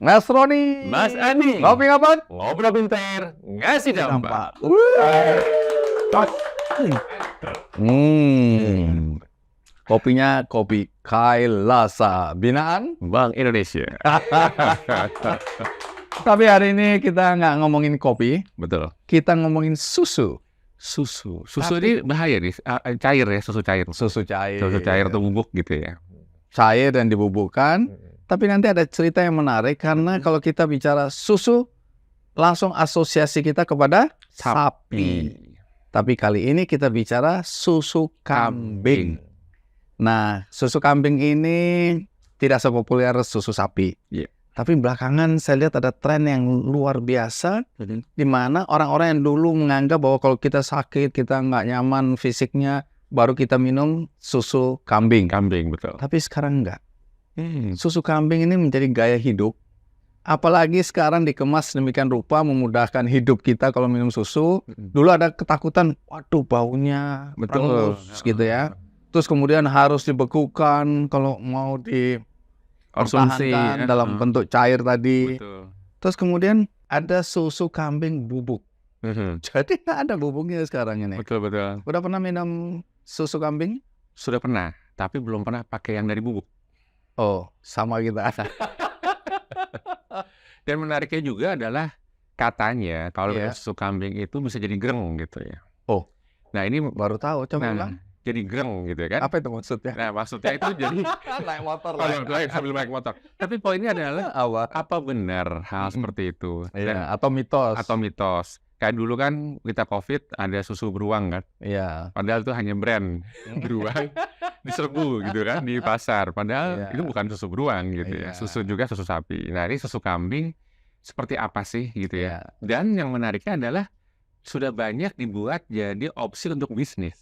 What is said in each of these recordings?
Mas Roni, Mas Ani, ngopi ngapain? ngobrol pintar, ngasih dampak. Kopinya kopi Kailasa binaan. Bank Indonesia. Tapi hari ini kita nggak ngomongin kopi, Betul. kita ngomongin susu. Susu ini bahaya nih, cair ya, susu cair. Susu cair. Susu cair atau bubuk gitu ya. Cair dan dibubukkan. Tapi nanti ada cerita yang menarik karena kalau kita bicara susu, langsung asosiasi kita kepada sapi. Tapi kali ini kita bicara susu kambing. Nah, susu kambing ini tidak sepopuler susu sapi. Iya. Tapi belakangan saya lihat ada tren yang luar biasa, di mana orang-orang yang dulu menganggap bahwa kalau kita sakit, kita nggak nyaman fisiknya, baru kita minum susu kambing. Kambing, betul. Tapi sekarang enggak. Susu kambing ini menjadi gaya hidup. Apalagi sekarang dikemas demikian rupa memudahkan hidup kita kalau minum susu. Dulu ada ketakutan, waduh baunya Betul. perengus gitu ya. Terus kemudian harus dibekukan kalau mau dipertahankan dalam bentuk cair tadi. Betul. Terus kemudian ada susu kambing bubuk. Jadi nggak ada bubuknya sekarang ini. Betul. Udah pernah minum susu kambing? Sudah pernah, tapi belum pernah pakai yang dari bubuk. Oh, sama kita. Dan menariknya juga adalah katanya kalau Iya. susu kambing itu bisa jadi greng gitu ya. Oh. Nah ini Baru tahu, coba ulang. jadi greng gitu kan. Apa itu maksudnya? Nah maksudnya itu jadi Naik motor sambil naik motor. Tapi poinnya adalah apa benar hal seperti itu? Iya, atau mitos. Atau mitos. Kayak dulu kan kita COVID ada susu beruang kan. Iya. Padahal itu hanya brand beruang diserbu gitu kan di pasar. Padahal itu bukan susu beruang gitu ya. Susu juga susu sapi. Nah ini susu kambing seperti apa sih gitu ya. Dan yang menariknya adalah sudah banyak dibuat jadi opsi untuk bisnis.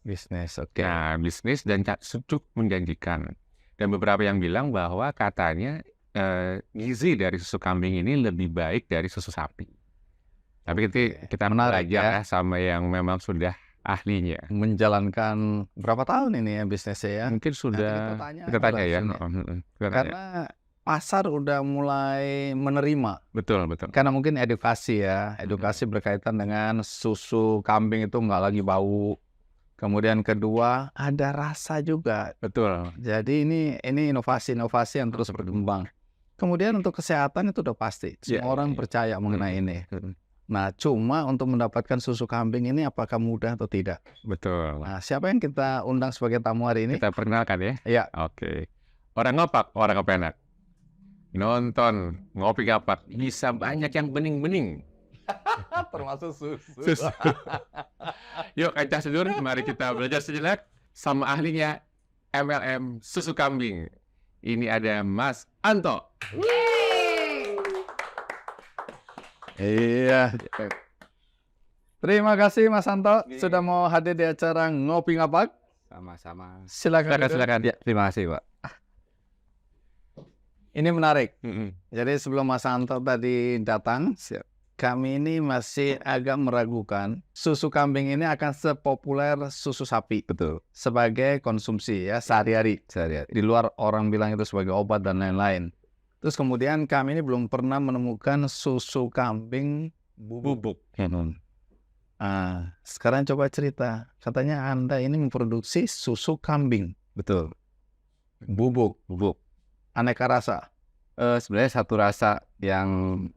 Bisnis, oke. Nah bisnis dan cukup menjanjikan. Dan beberapa yang bilang bahwa katanya gizi dari susu kambing ini lebih baik dari susu sapi. Tapi kita menarik belajar ya sama yang memang sudah ahlinya. Menjalankan berapa tahun ini ya bisnisnya ya? Mungkin sudah kita tanya ya. Karena pasar udah mulai menerima. Betul. Karena mungkin edukasi ya. Edukasi berkaitan dengan susu kambing itu nggak lagi bau. Kemudian kedua, ada rasa juga. Betul. Jadi ini inovasi-inovasi yang terus berkembang. Kemudian untuk kesehatan itu udah pasti. Semua orang percaya mengenai ini. Nah, cuma untuk mendapatkan susu kambing ini apakah mudah atau tidak? Betul. Nah, siapa yang kita undang sebagai tamu hari ini? Kita perkenalkan ya. Iya. Oke. Orang ngopak, orang kepenak. Nonton ngopi ngapak bisa banyak yang bening-bening. Termasuk susu. Yuk kancah sedulur, mari kita belajar sejenak sama ahlinya MLM susu kambing. Ini ada Mas Anto. Iya. Terima kasih Mas Anto sudah mau hadir di acara Ngopi Ngapak. Sama-sama. Silakan. Ya, terima kasih, Pak. Ini menarik. Jadi sebelum Mas Anto tadi datang, kami ini masih agak meragukan susu kambing ini akan sepopuler susu sapi. Betul. Sebagai konsumsi ya sehari-hari. Di luar orang bilang itu sebagai obat dan lain-lain. Terus kemudian kami ini belum pernah menemukan susu kambing bubuk. Nah, sekarang coba cerita. Katanya Anda ini memproduksi susu kambing. Betul. Bubuk. Aneka rasa. Sebenarnya satu rasa yang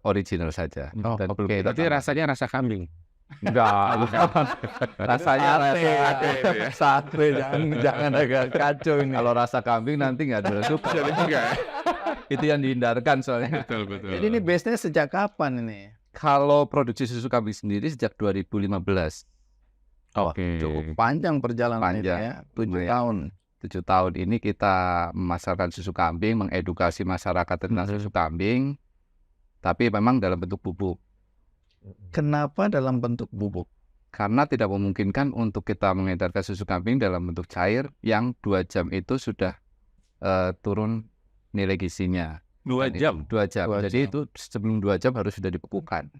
original saja. Oke. Berarti rasanya rasa kambing. Enggak. Rasanya sate. Jangan agak kacau ini. Kalau rasa kambing nanti nggak ada suka. Itu yang dihindarkan soalnya. Betul. Jadi ini base-nya sejak kapan ini? Kalau produksi susu kambing sendiri sejak 2015. Oke. Cukup panjang perjalanan ini ya. 7 tahun. 7 tahun ini kita memasarkan susu kambing, mengedukasi masyarakat tentang susu kambing, tapi memang dalam bentuk bubuk. Kenapa dalam bentuk bubuk? Karena tidak memungkinkan untuk kita mengedarkan susu kambing dalam bentuk cair yang 2 jam itu sudah turun nilai gizinya. 2 jam? 2 jam. Jadi itu sebelum 2 jam harus sudah dibekukan.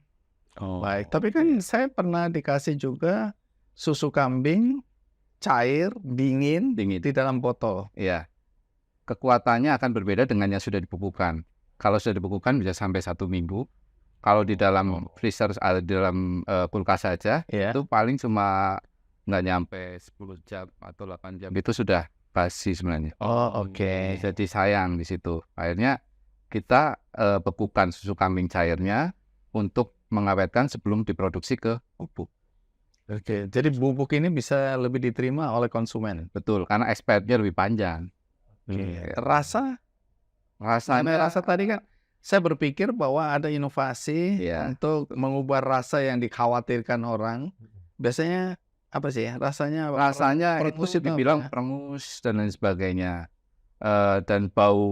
Baik, tapi kan saya pernah dikasih juga susu kambing cair, dingin di dalam botol. Iya. Kekuatannya akan berbeda dengan yang sudah dibekukan. Kalau sudah dibekukan bisa sampai 1 minggu. Kalau di dalam freezer, di dalam kulkas saja, Iya. itu paling cuma nggak nyampe 10 jam atau 8 jam itu sudah basi sebenarnya. Oh, oke. Jadi sayang di situ. Akhirnya kita bekukan susu kambing cairnya untuk mengawetkan sebelum diproduksi ke bubuk. Oke, jadi bubuk ini bisa lebih diterima oleh konsumen. Betul, karena expirednya lebih panjang. Oke. Rasa Rasanya rasa tadi kan saya berpikir bahwa ada inovasi Iya. untuk mengubah rasa yang dikhawatirkan orang. Biasanya apa sih ya? Rasanya apa? rasanya Perengus itu itu apa dibilang ya? perengus dan lain sebagainya. Dan bau,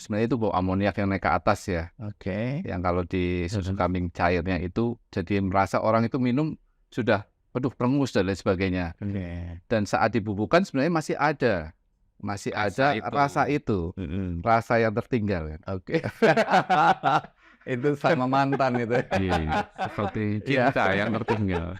sebenarnya itu bau amoniak yang naik ke atas ya. Oke. Yang kalau di susu kambing cairnya itu jadi merasa orang itu minum sudah aduh perengus dan lain sebagainya. Oke. Dan saat dibubuhkan sebenarnya masih Rasa ada itu. rasa itu, rasa yang tertinggal kan. Oke. Itu sama mantan itu. Iya, seperti cinta yang tertinggal.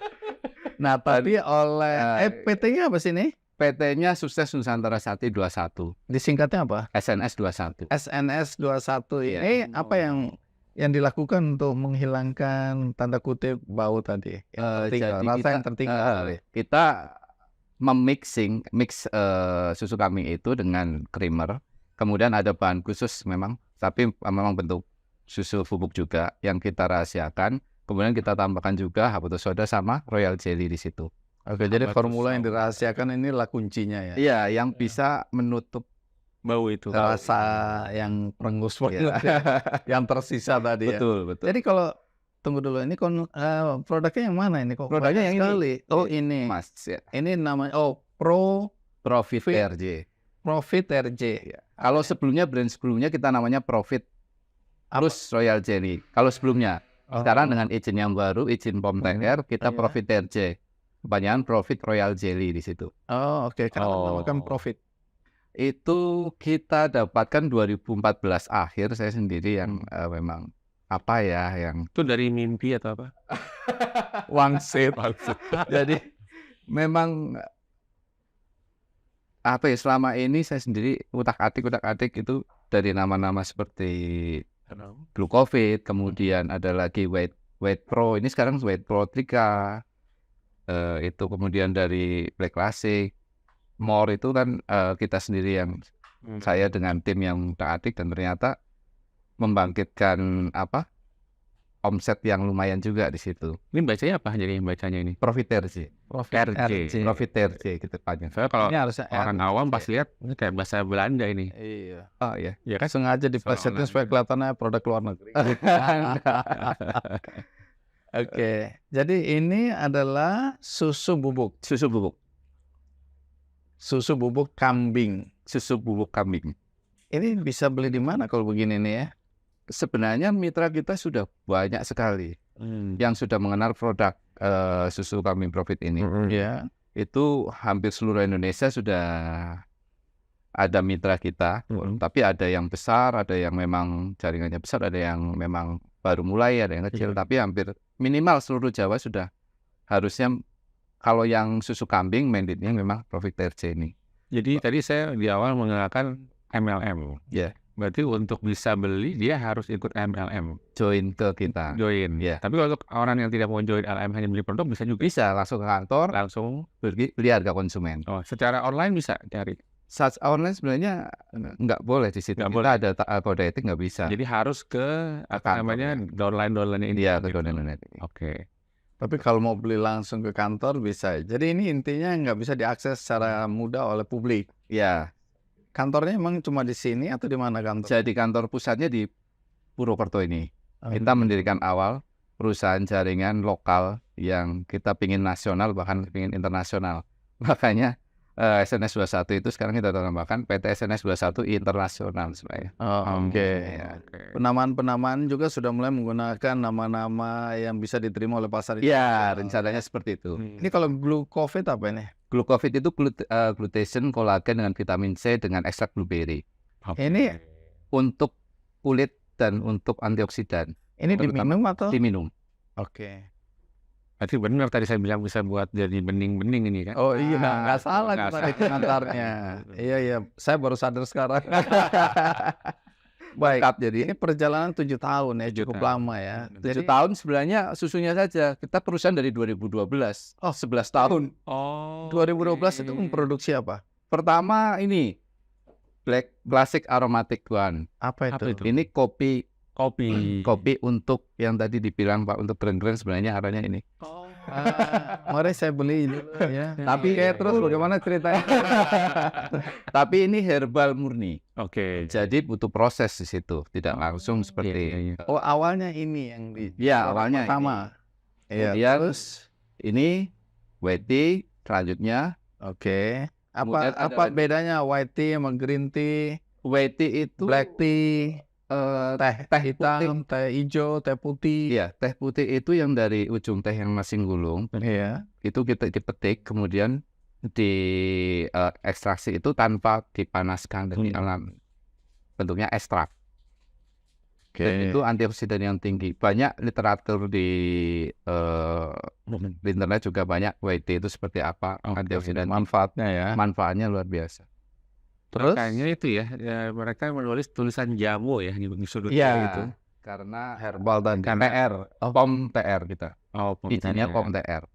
Nah, tapi oleh PT-nya apa sih ini? PT-nya Sukses Nusantara Sati 21, Disingkatnya apa? SNS 21. SNS 21 Iya. ini apa yang dilakukan untuk menghilangkan tanda kutip bau tadi? Yang tertinggal, Jadi rasa yang tertinggal. kita mix susu kambing itu dengan creamer. Kemudian ada bahan khusus memang, tapi memang bentuk susu bubuk juga yang kita rahasiakan. Kemudian kita tambahkan juga habatus soda sama royal jelly di situ. Oke, jadi Habatus formula yang soda. dirahasiakan inilah kuncinya ya. Iya, yang bisa menutup Bau itu. Rasa yang perengus banget ya, yang tersisa tadi ya. betul, betul. Jadi kalau tunggu dulu ini produknya yang mana ini kok? Produknya banyak yang ini. sekali. Oh, ini. Mas, ya. Ini namanya Profit Fit. RJ. Profit RJ. Kalau sebelumnya brand sebelumnya kita namanya Profit terus Royal Jelly. Kalau sebelumnya sekarang dengan izin yang baru, izin POM TR, kita Iya. Profit RJ. Kebanyakan Profit Royal Jelly di situ. Oh, oke. Kenapa dinamakan Oh. Profit? Itu kita dapatkan 2014 akhir, saya sendiri yang memang apa ya yang Itu dari mimpi atau apa? Wangsit. jadi memang apa ya, selama ini saya sendiri utak-atik itu dari nama-nama seperti Glucovit, kemudian ada lagi Weight Pro, ini sekarang Weight Pro 3, itu kemudian dari Black Classic, More itu kan kita sendiri yang saya dengan tim yang utak-atik dan ternyata membangkitkan omset yang lumayan juga di situ. Ini bacanya apa jadi bacanya ini? Profit RJ. Profit RJ. Profit RJ gitu panjang. Soalnya kalau Ini harusnya orang awam pas lihat ini kayak bahasa Belanda ini. Iya. Oh iya. Ya kan? Sengaja diplesetin Seolah-olah. supaya kelihatannya produk luar negeri. Oke. Jadi ini adalah susu bubuk. Susu bubuk. Susu bubuk kambing. Susu bubuk kambing. Ini bisa beli di mana kalau begini nih ya? Sebenarnya mitra kita sudah banyak sekali yang sudah mengenal produk susu kambing Profit ini. Ya. Itu hampir seluruh Indonesia sudah ada mitra kita. Tapi ada yang besar, ada yang memang jaringannya besar, ada yang memang baru mulai, ada yang kecil. Tapi hampir minimal seluruh Jawa sudah harusnya. Kalau yang susu kambing mandate-nya memang Profit RJ ini. Jadi tadi saya di awal mengenalkan MLM. Ya. Berarti untuk bisa beli dia harus ikut MLM. Join ke kita. Join. Ya. Tapi kalau untuk orang yang tidak mau join LM hanya beli produk bisa juga. Bisa langsung ke kantor, Langsung. beli harga konsumen. Oh, secara online bisa cari. Saat online sebenarnya nggak boleh di situ. Nggak Kita ada kode etik nggak bisa. Jadi harus ke apa kantor, namanya ya. downline ini. Iya, ke gitu. downline. Oke. Tapi kalau mau beli langsung ke kantor bisa. Jadi ini intinya nggak bisa diakses secara mudah oleh publik. Ya, Kantornya emang cuma di sini atau di mana kantor? jadi kantor pusatnya di Purwokerto ini. Kita mendirikan awal perusahaan jaringan lokal yang kita pingin nasional bahkan pingin internasional. Makanya SNS 21 itu sekarang kita tambahkan PT SNS 21 internasional sebenarnya. Oh, oke. Oke. Penamaan-penamaan juga sudah mulai menggunakan nama-nama yang bisa diterima oleh pasar Iya, internasional. rencananya seperti itu. Ini kalau Glucovit apa ini? Glucovit itu glutation, kolagen dengan vitamin C dengan ekstrak blueberry. Oke. Ini- Untuk kulit dan untuk antioksidan Ini diminum atau? diminum. Oke. Berarti benar tadi saya bilang bisa buat jadi bening-bening ini kan? Oh iya, nggak salah nggak tadi salah. pengantarnya. Iya, saya baru sadar sekarang. Baik. lengkap jadi. Ini perjalanan 7 tahun ya, 7 cukup tahun. lama ya. 7 tahun sebenarnya susunya saja. Kita perusahaan dari 2012. Oh, 11 tahun. Oh. 2012 itu memproduksi apa? Pertama ini Black Classic Aromatic One. Apa Apa itu? itu? Ini kopi Kopi. untuk yang tadi dibilang Pak untuk brand-brand sebenarnya arahnya ini. Oh. Mari saya beli dulu ya. Tapi Oke, terus bagaimana ceritanya? Tapi ini herbal murni. Oke. Jadi butuh proses di situ, tidak langsung seperti. Iya. Oh, awalnya ini yang di Ya, awalnya pertama. Iya. Kemudian Terus ini white tea, selanjutnya oke. Kemudian ada Apa lagi. bedanya white tea sama green tea, white tea itu black tea, teh hitam, putih. teh hijau, teh putih? Iya, teh putih itu yang dari ujung teh yang masih gulung, Iya. itu kita dipetik, kemudian di ekstraksi itu tanpa dipanaskan dan di alam. Bentuknya ekstrak. Oke. Dan itu antioksidan yang tinggi. Banyak literatur di internet juga banyak white tea itu seperti apa, antioksidan Manfaatnya ya. manfaatnya luar biasa. Terus Makanya itu ya, mereka menulis tulisan jamu ya di sudut Iya, itu. karena herbal tadi. TR, POM TR kita. Oh, Izinnya POM TR.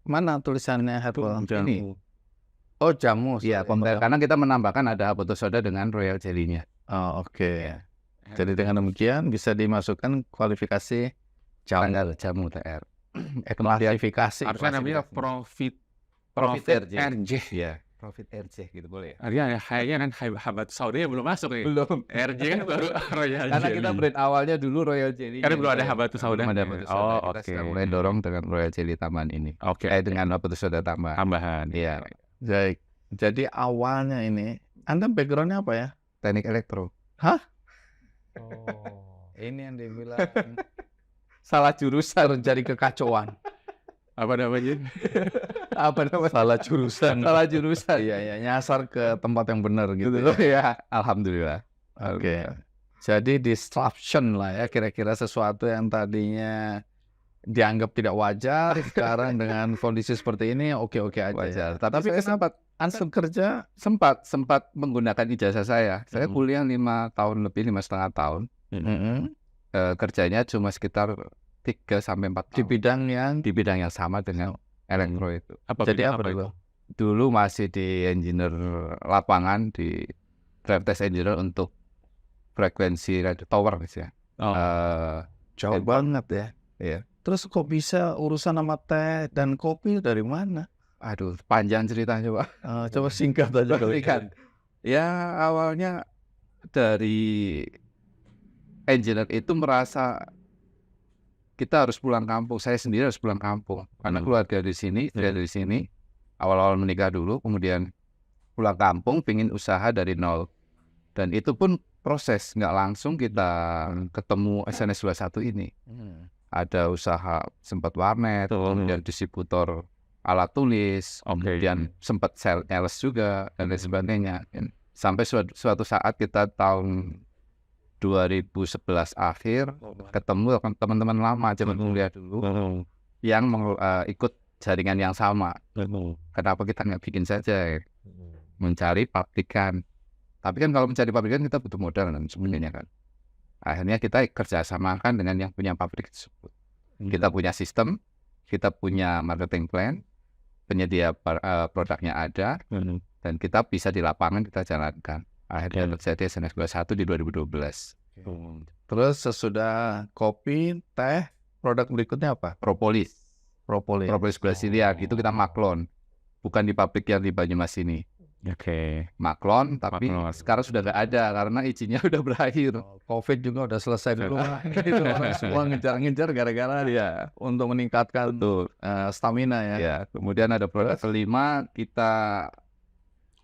Mana tulisannya herbal? jamu. Ini. Oh, jamu. Iya, POM TR. Karena kita menambahkan ada habatus soda dengan royal jelly-nya. Oh, oke. Jadi dengan demikian bisa dimasukkan kualifikasi jamu. Standar jamu TR. Klasifikasi. Harusnya namanya Profit Profit RJ. RJ. Iya, Profit RJ gitu boleh ya? Artinya kayaknya kan habat saudanya belum masuk nih. Belum. RJ kan baru Royal Karena Jelly. kita brand awalnya dulu royal jelly. Karena belum ada habatus sauda. Belum ada habatus soda. Oh, Kita oke. sudah mulai dorong dengan royal jelly tambahan ini. Oke. Dengan habatus soda tambahan. Tambahan. Iya. Baik. Jadi awalnya ini, Anda backgroundnya apa ya? Teknik elektro. Ini yang dibilang Salah jurusan. terjadi kekacauan. Apa namanya? Apa namanya? Salah jurusan. Salah jurusan. Iya, ya, nyasar ke tempat yang benar gitu. Ya, alhamdulillah. Oke. Jadi disruption lah ya, kira-kira sesuatu yang tadinya dianggap tidak wajar, sekarang dengan kondisi seperti ini oke-oke aja. Wajar. Ya. Tapi saya kenapa Anda kerja? sempat menggunakan ijazah saya. Saya kuliah 5 tahun lebih, 5,5 tahun. Kerjanya cuma sekitar 3 sampai 4 Di tahun. bidang Di bidang yang sama dengan elektro itu. jadi bidang apa dulu? Dulu masih di engineer lapangan, di drive test engineer untuk frekuensi radio tower misalnya. Oh. Jauh banget ya. Iya. Terus kok bisa urusan sama teh dan kopi dari mana? Aduh, panjang ceritanya, Pak. Coba singkat aja kali. Kan. Ya, awalnya dari engineer itu merasa kita harus pulang kampung. Saya sendiri harus pulang kampung. Karena keluarga di sini, saya dari sini. Awal-awal menikah dulu, kemudian pulang kampung, pingin usaha dari nol. Dan itu pun proses, nggak langsung kita ketemu SNS 21 ini. Ada usaha sempat warnet, kemudian distributor alat tulis, kemudian sempat sales juga, dan lain sebagainya. Sampai suatu saat kita tahun 2011 akhir ketemu teman-teman lama zaman kuliah dulu yang ikut jaringan yang sama. Kenapa kita nggak bikin saja mencari pabrikan? Tapi kan kalau mencari pabrikan kita butuh modal dan sebagainya kan. Akhirnya kita kerjasamakan dengan yang punya pabrik tersebut. Kita punya sistem, kita punya marketing plan, penyedia produknya ada, dan kita bisa di lapangan kita jalankan. Akhirnya terjadi SNS 21 di 2012. Terus sesudah kopi, teh, produk berikutnya apa? Propolis Propolis. Brasilia, itu kita maklon. Bukan di pabrik yang di Banyumas ini. Oke. Maklon, tapi Maklon. sekarang sudah nggak ada karena izinnya udah berakhir. Covid juga udah selesai dulu. Itu orang semua ngejar-ngejar gara-gara dia untuk meningkatkan stamina ya. Ya, kemudian ada produk kelima, kita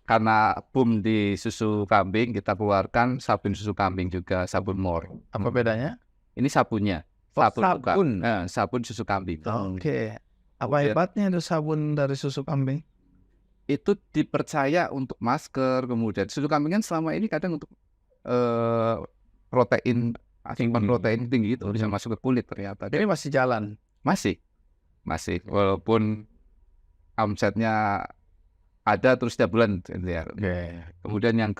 karena boom di susu kambing, kita keluarkan sabun susu kambing juga, sabun More. Apa bedanya? Ini sabunnya. Sabun. Sabun susu kambing. Oke. Apa hebatnya itu sabun dari susu kambing? Itu dipercaya untuk masker, kemudian susu kambing kan selama ini kadang untuk protein, asupan protein tinggi itu bisa masuk ke kulit ternyata. Ini masih jalan. Masih, walaupun omsetnya ada terus setiap bulan gitu ya. Oke. Kemudian yang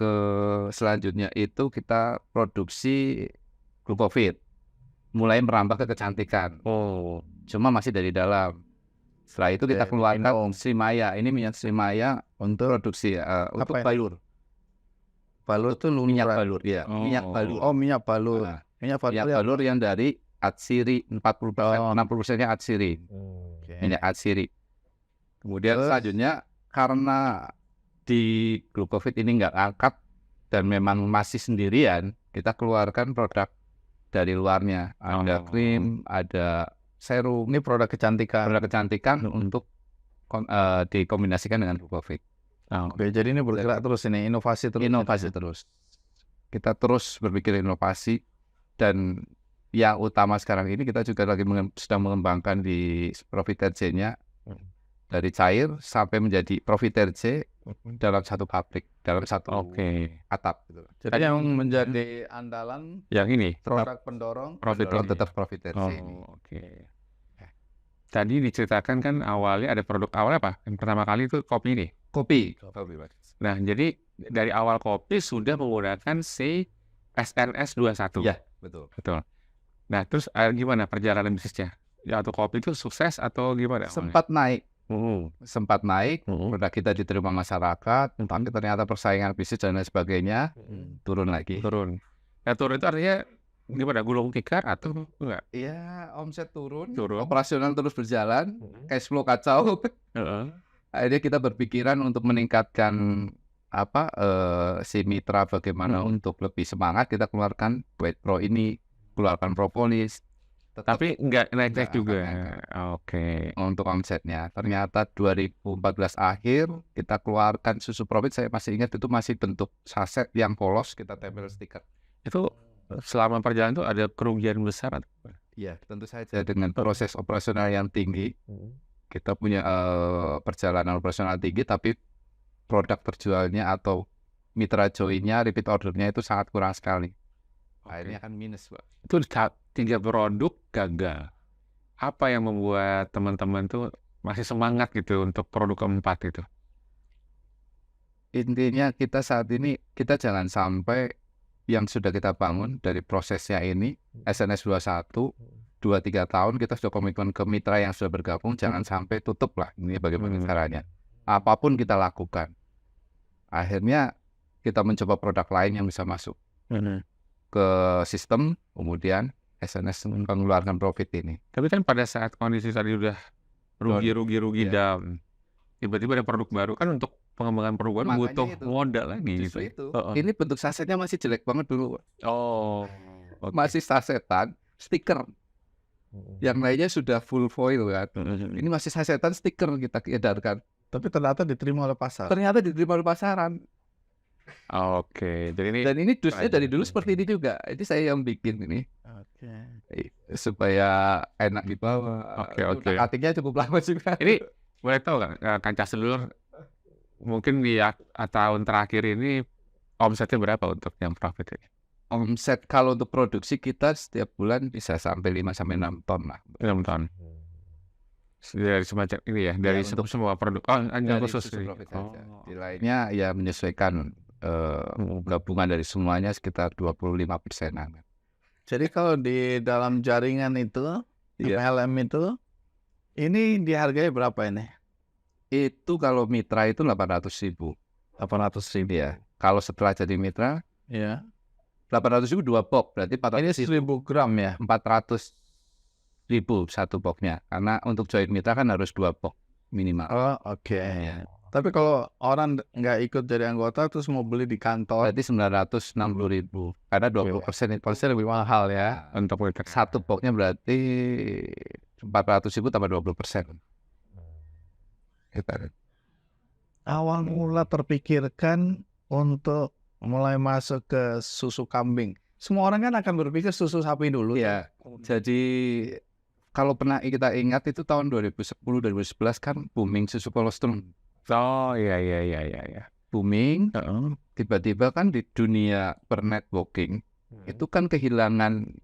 selanjutnya itu kita produksi Glucovit, mulai merambah ke kecantikan. Oh. Cuma masih dari dalam. Setelah itu kita Oke, keluarkan Srimaya. Ini minyak Srimaya untuk produksi untuk ya? balur. Balur tuh Minyak luluran. balur ya, minyak balur. Oh, minyak balur. Nah, Minyak balur, minyak ya. balur yang dari atsiri 40%, 60%-nya atsiri. Oke. Minyak atsiri. Kemudian Terus? selanjutnya karena di Glucovit ini nggak angkat dan memang masih sendirian, kita keluarkan produk dari luarnya. Ada krim, ada serum, Ini produk kecantikan. produk kecantikan untuk dikombinasikan dengan Glucovit. Oke, jadi ini bergerak terus ini, inovasi terus. Inovasi terus. Kita terus berpikir inovasi, dan yang utama sekarang ini kita juga lagi sedang mengembangkan di Profiterge-nya dari cair sampai menjadi Profiterge dalam satu pabrik, dalam satu atap gitu. Jadi yang menjadi andalan Yang ini produk pendorong Pendorong tetap Profiterge Oh, ini. oke. Tadi diceritakan kan awalnya ada produk awalnya apa? Yang pertama kali itu kopi ini. Kopi. Nah, jadi dari awal kopi sudah menggunakan si SNS 21. Ya, betul. Betul. Nah, terus gimana perjalanan bisnisnya? Ya, atau kopi itu sukses atau gimana? Sempat naik, sempat naik, Mhm. produk kita diterima masyarakat, tapi ternyata persaingan bisnis dan lain sebagainya turun lagi. Turun. Ya, turun itu artinya gimana? Gulung tikar atau enggak? Iya, omset turun, Turun. operasional terus berjalan, cash flow kacau. Heeh. Akhirnya kita berpikiran untuk meningkatkan si mitra bagaimana untuk lebih semangat, kita keluarkan White Pro ini, keluarkan propolis. Tapi enggak naik Enggak juga. angkat. Oke. Untuk omsetnya. Ternyata 2014 akhir kita keluarkan susu Profit, saya masih ingat itu masih bentuk saset yang polos, kita tempel stiker. Itu selama perjalanan itu ada kerugian besar atau apa? Iya, tentu saja dengan proses operasional yang tinggi. Kita punya perjalanan operasional tinggi, tapi produk terjualnya atau mitra join-nya, repeat order-nya itu sangat kurang sekali. Akhirnya kan minus, Pak. Itu 3 produk gagal. Apa yang membuat teman-teman tuh masih semangat gitu untuk produk keempat itu? Intinya kita saat ini, kita jangan sampai yang sudah kita bangun dari prosesnya ini, SNS 21, 2-3 tahun kita sudah komitmen ke mitra yang sudah bergabung, jangan sampai tutup lah. Ini bagaimana caranya. Apapun kita lakukan. Akhirnya kita mencoba produk lain yang bisa masuk ke sistem, kemudian SNS mengeluarkan profit ini. Tapi kan pada saat kondisi tadi udah rugi Iya. down, tiba-tiba ada produk baru, kan untuk pengembangan produk baru Makanya butuh itu. modal lagi Justru gitu. itu. Ini bentuk sasetnya masih jelek banget dulu, Pak. Oh, oke. Masih sasetan, stiker. Yang lainnya sudah full foil kan. Ini masih sasetan, stiker kita edarkan. Tapi ternyata diterima oleh pasar. Ternyata diterima oleh pasaran. Oke, jadi ini Dan ini dusnya dari dulu seperti ini juga. Ini saya yang bikin ini. Oke. Supaya enak dibawa. Oke. Utak-atiknya cukup lama juga. ini boleh tahu nggak kancah sedulur mungkin di tahun terakhir ini omsetnya berapa untuk yang profit ini? Omset kalau untuk produksi kita setiap bulan bisa sampai 5-6 ton lah. 6 ton. Dari semacam ini ya, dari untuk semua produk. Oh, yang dari khusus susu ini. profit saja. Di lainnya ya menyesuaikan gabungan dari semuanya sekitar 25%-an. Jadi kalau di dalam jaringan itu, MLM itu, ini dihargai berapa ini? Itu kalau mitra itu 800.000. 800.000. Ya. Kalau setelah jadi mitra, Ya. 800.000 2 box, berarti Ini 1000 gram ya. 400.000 satu boxnya. Karena untuk join mitra kan harus 2 box minimal. Oh, oke. Ya. Tapi kalau orang nggak ikut jadi anggota terus mau beli di kantor, Berarti 960.000. Karena 20% itu pasti lebih mahal ya. Untuk mitra. satu boxnya berarti 400.000 tambah 20%. Awal mula terpikirkan untuk mulai masuk ke susu kambing. Semua orang kan akan berpikir susu sapi dulu. Iya. Jadi kalau pernah kita ingat itu tahun 2010-2011 kan booming susu kolostrum. Oh, iya. Booming, Heeh. tiba-tiba kan di dunia per-networking itu kan kehilangan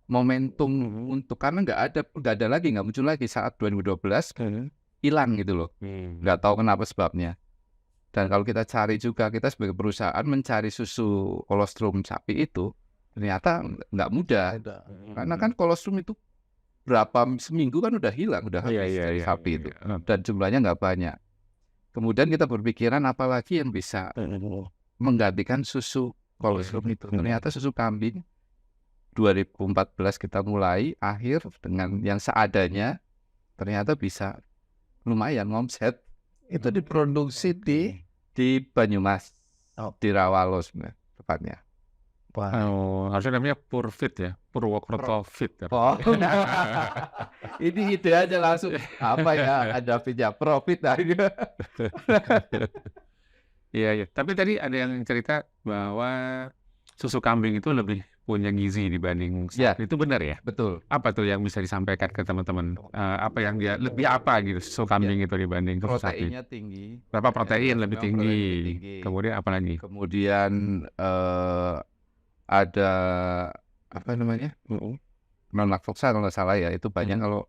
momentum untuk, karena nggak ada lagi, nggak muncul lagi saat 2012 hilang gitu loh. Nggak tahu kenapa sebabnya. Dan kalau kita cari juga, kita sebagai perusahaan mencari susu kolostrum sapi itu ternyata nggak mudah. Karena kan kolostrum itu seminggu kan udah hilang, udah habis dari sapi itu. Dan jumlahnya nggak banyak. Kemudian kita berpikiran apalagi yang bisa menggantikan susu kolostrum itu. Ternyata susu kambing 2014 kita mulai, akhir dengan yang seadanya ternyata bisa lumayan ngomset. Itu diproduksi Di Banyumas, di Rawalo sebenarnya tepatnya. Harusnya namanya Purfit ya, Purwokerto Fit. Oh, ini ide aja langsung apa ya, ada fitnya profit aja. Iya. Tapi tadi ada yang cerita bahwa susu kambing itu lebih punya gizi dibanding sapi. Ya. Itu benar ya? Betul. Apa tuh yang bisa disampaikan ke teman-teman? Apa yang dia lebih apa gitu susu kambing itu dibanding susu sapi? Proteinnya tinggi. Berapa protein lebih Memang tinggi? protein lebih tinggi. Kemudian apa lagi? Kemudian ada apa namanya? Non laktosa kalau nggak salah ya, itu banyak. Kalau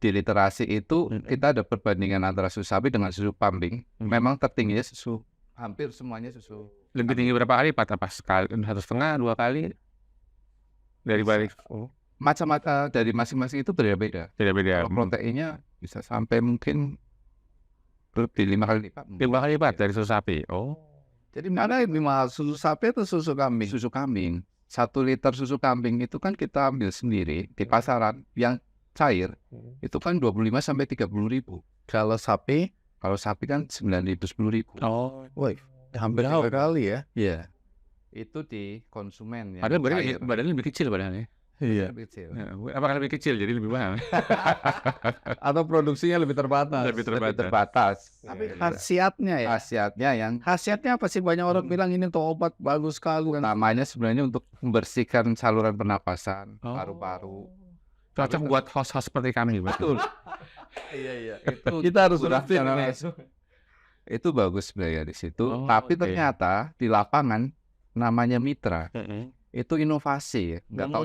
di literasi itu kita ada perbandingan antara susu sapi dengan susu kambing. Memang tertingginya susu, hampir semuanya susu. Lebih tinggi berapa kali lipat? Apa sekali, 1,5, 2 kali? Dari balik Macam-macam dari masing-masing itu berbeda. beda-beda. Kalau proteinnya bisa sampai mungkin lebih 5 kali lipat. 5 kali lipat dari susu sapi. Oh. Jadi mana yang lebih mahal, susu sapi atau susu kambing? Susu kambing. 1 liter susu kambing itu kan kita ambil sendiri di pasaran yang cair. Itu kan 25 sampai 30 ribu. Kalau sapi? Kalau sapi kan 9 ribu, 10 ribu. Oh. Woi, hampir 3 kali ya. Iya. Itu di konsumen. Padahal badannya lebih kecil padahal ya. Iya. Lebih kecil. Apakah lebih kecil jadi lebih mahal? Atau produksinya lebih terbatas. Lebih Lebih terbatas. Tapi khasiatnya ya. Khasiatnya apa sih? Banyak orang bilang ini tuh obat bagus sekali. Namanya sebenarnya untuk membersihkan saluran pernapasan, paru-paru. Cocok buat host-host seperti kami. Betul. Iya. Itu Kita harus sudah rutin secara nih. langsung. Itu bagus sebenarnya di situ. Oh, Tapi oke. ternyata di lapangan namanya mitra. Itu inovasi ya. Nggak tahu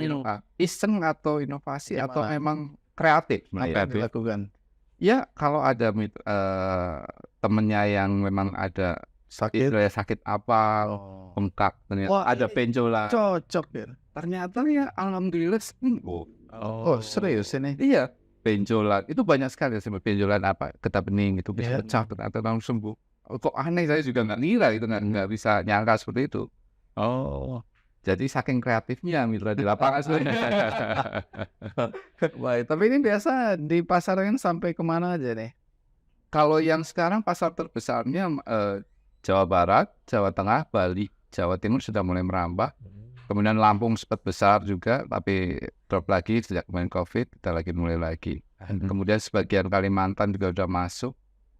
iseng atau inovasi atau Gimana? memang kreatif. Apa yang dilakukan? Ya kalau ada temennya yang memang ada Sakit? istilahnya sakit apa, bengkak, ternyata Wah, ada ini benjolan. Cocok ya. Ternyata ya alhamdulillah sembuh. Oh, serius ini? Iya, benjolan itu banyak sekali sebenarnya. Benjolan apa, getah bening itu bisa Iya. pecah, ternyata langsung sembuh. Kok aneh, saya juga nggak ngira itu, nggak bisa nyangka seperti itu. Oh. Jadi saking kreatifnya mitra di lapangan sebenarnya. Baik, tapi ini biasa dipasarkan sampai kemana aja nih? Kalau yang sekarang pasar terbesarnya Jawa Barat, Jawa Tengah, Bali, Jawa Timur sudah mulai merambah. Kemudian Lampung sempat besar juga, tapi drop lagi sejak kemarin COVID, kita lagi mulai lagi. Kemudian sebagian Kalimantan juga sudah masuk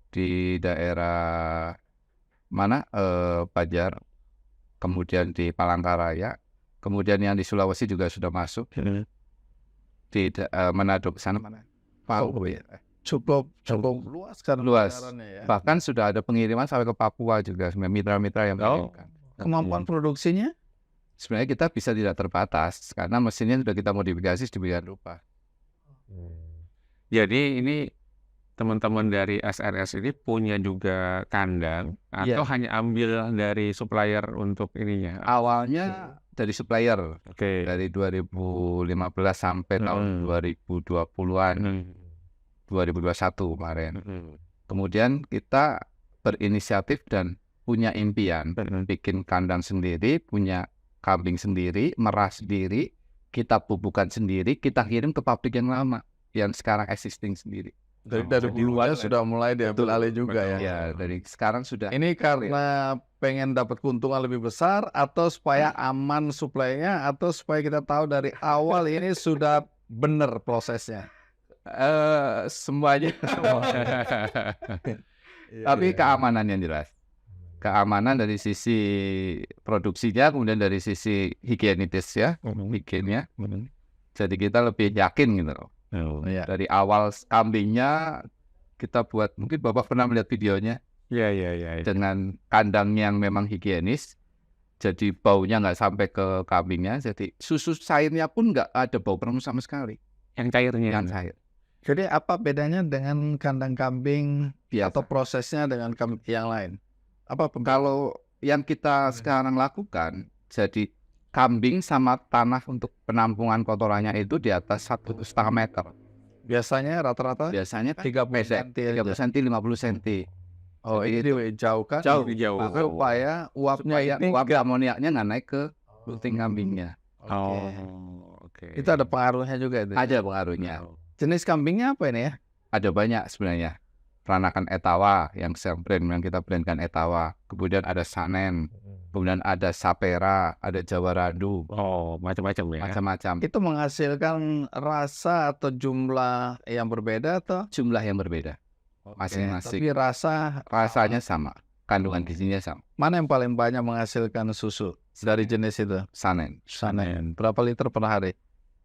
di daerah mana Banjar, kemudian di Palangkaraya, kemudian yang di Sulawesi juga sudah masuk di Manado ke sana mana? Palu ya. Cukup luas kan Luas. pasarannya ya. Bahkan sudah ada pengiriman sampai ke Papua juga, sebenarnya mitra-mitra yang mengirimkan. Kemampuan produksinya? Sebenarnya kita bisa tidak terbatas karena mesinnya sudah kita modifikasi sedemikian rupa. Jadi ini teman-teman dari SRS ini punya juga kandang atau hanya ambil dari supplier untuk ininya? Awalnya dari supplier Oke. dari 2015 sampai tahun 2020-an, 2021 kemarin. Kemudian kita berinisiatif dan punya impian bikin kandang sendiri, punya kambing sendiri, merah sendiri, kita pupukkan sendiri, kita kirim ke pabrik yang lama yang sekarang existing sendiri. Dari dulunya sudah mulai diambil alih juga ya. Ya, dari sekarang sudah. Ini karena pengen dapat keuntungan lebih besar atau supaya aman suplainya atau supaya kita tahu dari awal ini sudah benar prosesnya. Semuanya. Tapi keamanan yang jelas. Keamanan dari sisi produksinya, kemudian dari sisi higienitis ya, higiennya. Jadi kita lebih yakin gitu loh. Dari awal kambingnya kita buat, mungkin Bapak pernah melihat videonya. Iya. Dengan kandang yang memang higienis, jadi baunya nggak sampai ke kambingnya, jadi susu cairnya pun nggak ada bau perengus sama sekali. Yang cairnya. Yang cair. Jadi apa bedanya dengan kandang kambing Biasa. atau prosesnya dengan kambing yang lain? Apa Kalau yang kita sekarang lakukan, jadi kambing sama tanah untuk penampungan kotorannya itu di atas 1,5 meter. biasanya rata-rata Biasanya kan 30 pendek, cm. 30 cm, 50 cm. Oh, Jadi ini dijauhkan. Jauh. Supaya uapnya Supaya ini uap amoniaknya nggak naik ke puting kambingnya. Oke. Oke. Itu ada pengaruhnya juga itu. Ada pengaruhnya. Jenis kambingnya apa ini ya? Ada banyak sebenarnya. Peranakan Etawa yang kita brandkan Etawa. Kemudian ada Sanen. Kemudian ada Sapera, ada Jawa Randu, Oh, macam-macam ya. macam-macam. Itu menghasilkan rasa atau jumlah yang berbeda atau Jumlah yang berbeda. Masing-masing. tapi rasa Rasanya sama. Kandungan gizinya sama. mana yang paling banyak menghasilkan susu dari jenis itu? Sanen. Sanen. Berapa liter per hari?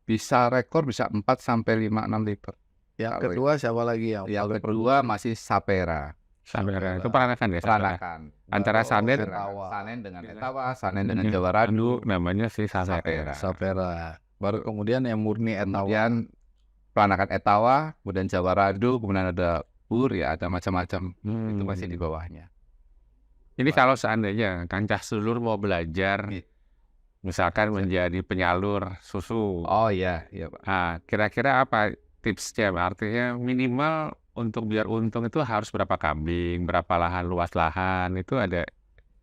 Bisa rekor bisa 4 sampai 5 6 liter. Yang Kalau kedua siapa lagi yang Yang paling kedua masih Sapera. Sapera itu peranakan ya. Sapera. Peranakan. Antara Sanen, Sanen dengan Etawa, Sanen dengan Jawa Randu, namanya si Sapera. Sapera. Sapera. Baru kemudian yang murni Etawa. Kemudian peranakan Etawa, kemudian Jawa Randu, kemudian ada Pur, ya ada macam-macam. Itu masih di bawahnya. Ini kalau seandainya kancah sedulur mau belajar, Iya. misalkan menjadi penyalur susu. Oh iya, iya Pak. Nah, kira-kira apa tipsnya? Artinya minimal untuk biar untung itu harus berapa kambing, berapa lahan, luas lahan, itu ada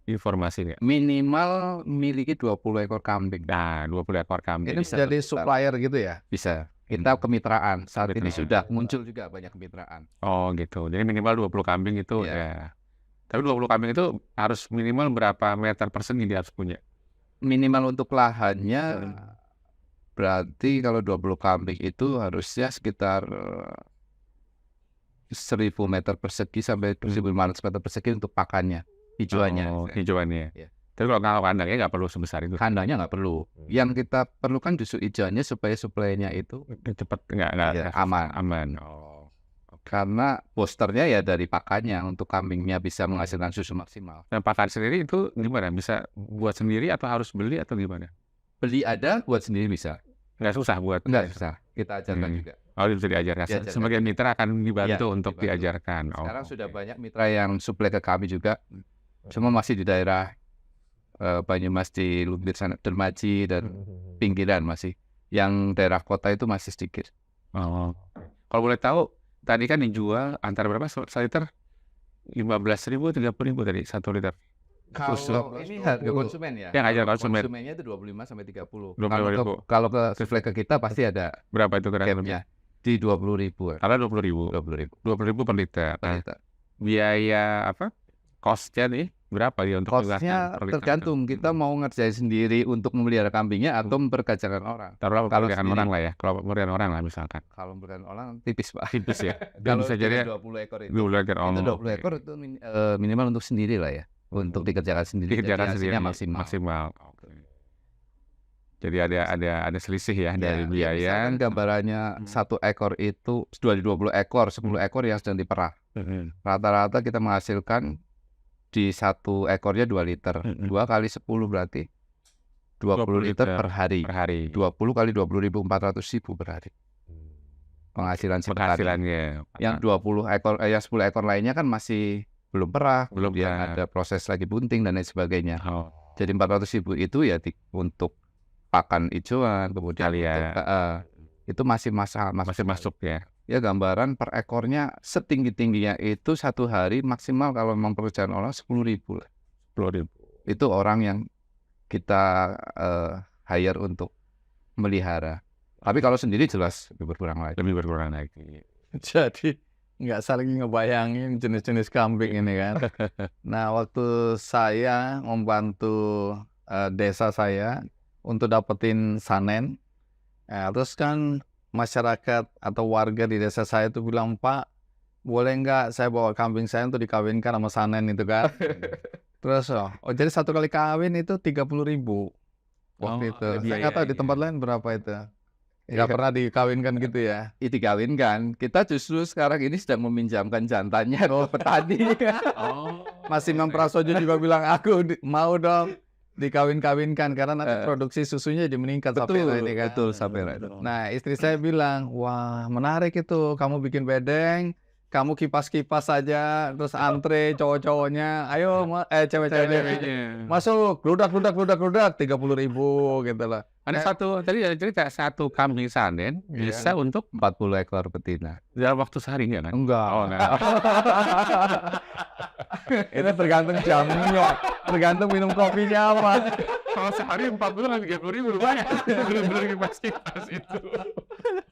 informasi nggak? Minimal miliki 20 ekor kambing. Nah, 20 ekor kambing. Ini bisa menjadi berputar. supplier gitu ya? Bisa. Kita kemitraan. Saat ini Kemitraan. sudah muncul juga banyak kemitraan. Oh gitu, jadi minimal 20 kambing itu Iya. ya. Tapi 20 kambing itu harus minimal berapa meter persegi dia harus punya? Minimal untuk lahannya berarti kalau 20 kambing itu harusnya sekitar 1.000 meter persegi sampai 1.500 meter persegi untuk pakannya, hijauannya. Oh, hijauannya. Iya. Tapi kalau kandangnya nggak perlu sebesar itu. Kandangnya nggak perlu. Yang kita perlukan justru hijauannya supaya suplainya itu Cepat Iya, nggak aman. aman. Oh. karena posternya ya dari pakannya untuk kambingnya bisa menghasilkan susu maksimal. Nah, pakan sendiri itu gimana? Bisa buat sendiri atau harus beli atau gimana? Beli ada, buat sendiri bisa. Nggak susah buat. Enggak susah. Kita ajarkan juga. Oh, bisa diajarkan. Diajarkan Sebagai juga. mitra akan dibantu Iya, untuk dibantu. diajarkan. Oh, Sekarang sudah oke. banyak mitra yang suplai ke kami juga. Cuma masih di daerah Banyumas di Lumbir sana, Dermaji dan pinggiran masih. Yang daerah kota itu masih sedikit. Oh. Kalau boleh tahu, tadi kan dijual antara berapa? 1 liter? 15.000, 30.000 tadi 1 liter. Kalau ini harga konsumen ya. Yang harga konsumen. Konsumennya itu 25 sampai 30. 25.000. Kalau ke suplai ke kita pasti ada Berapa itu kira-kira? capnya di 20.000. Kalau 20.000. 20.000 20.000 per liter. per Nah, liter. biaya apa? Cost-nya nih berapa dia untuk Costnya menggunakan per liter? tergantung kita mau ngerjain sendiri untuk memelihara kambingnya atau memperkerjakan orang. Taruhlah Kalau pemeliharaan sendiri. orang lah ya. Kalau pemeliharaan orang lah misalkan. Kalau memperkerjakan orang tipis Pak. Tipis ya. Dia Kalau bisa jadi 20 ekor itu, 20 liter. itu 20 oke. ekor itu minimal untuk sendiri lah ya. Untuk dikerjakan sendiri. Dikerjakan Jadi sendiri hasilnya maksimal. Oke. Jadi ada selisih ya dari biaya. Misalkan gambarannya satu ekor itu 20 ekor, 10 ekor yang sedang diperah. Rata-rata kita menghasilkan di satu ekornya 2 liter. 2 kali 10 berarti 20 liter per hari. per hari. 20 kali 20.000, 400.000 per hari. Penghasilan si petani. Penghasilannya. Yang 20 ekor, yang 10 ekor lainnya kan masih belum perah, Belum kemudian perah. ada proses lagi bunting dan lain sebagainya. Oh, Jadi 400.000 itu ya untuk pakan hijauan, kemudian Kalian. itu masih masih masuk ya. Ya gambaran per ekornya setinggi-tingginya itu satu hari maksimal kalau memang pekerjaan orang 10.000 lah. 10.000. Itu orang yang kita hire untuk melihara. Tapi kalau sendiri jelas lebih berkurang lagi. Lebih berkurang lagi. Jadi nggak saling ngebayangin jenis-jenis kambing ini kan. Nah, waktu saya membantu desa saya untuk dapetin sanen, terus kan masyarakat atau warga di desa saya itu bilang, Pak, boleh nggak saya bawa kambing saya untuk dikawinkan sama sanen itu kan. Terus jadi satu kali kawin itu 30.000 waktu itu. Saya nggak tahu di tempat lain berapa itu. Nggak pernah dikawinkan gitu ya. Dikawinkan. Kita justru sekarang ini sedang meminjamkan jantannya ke petani. Oh. Mas Imam Prasojo juga bilang, aku mau dong dikawin-kawinkan karena nanti produksi susunya jadi meningkat. Betul, Sapera ini kan. betul Sapera itu. Nah, istri saya bilang, wah menarik itu, kamu bikin bedeng, kamu kipas-kipas saja, terus antre cowok-cowoknya, ayo cewek-ceweknya masuk, gludak 30.000 gitu lah. Ada tadi ada cerita satu kambing Sanden bisa untuk 40 ekor betina. dalam waktu sehari nggak kan? Enggak. Oh, enggak. Itu tergantung jamnya, tergantung minum kopinya apa. Kalau sehari 40 nggak 30.000 lumayan. Bener-bener kipas-kipas itu.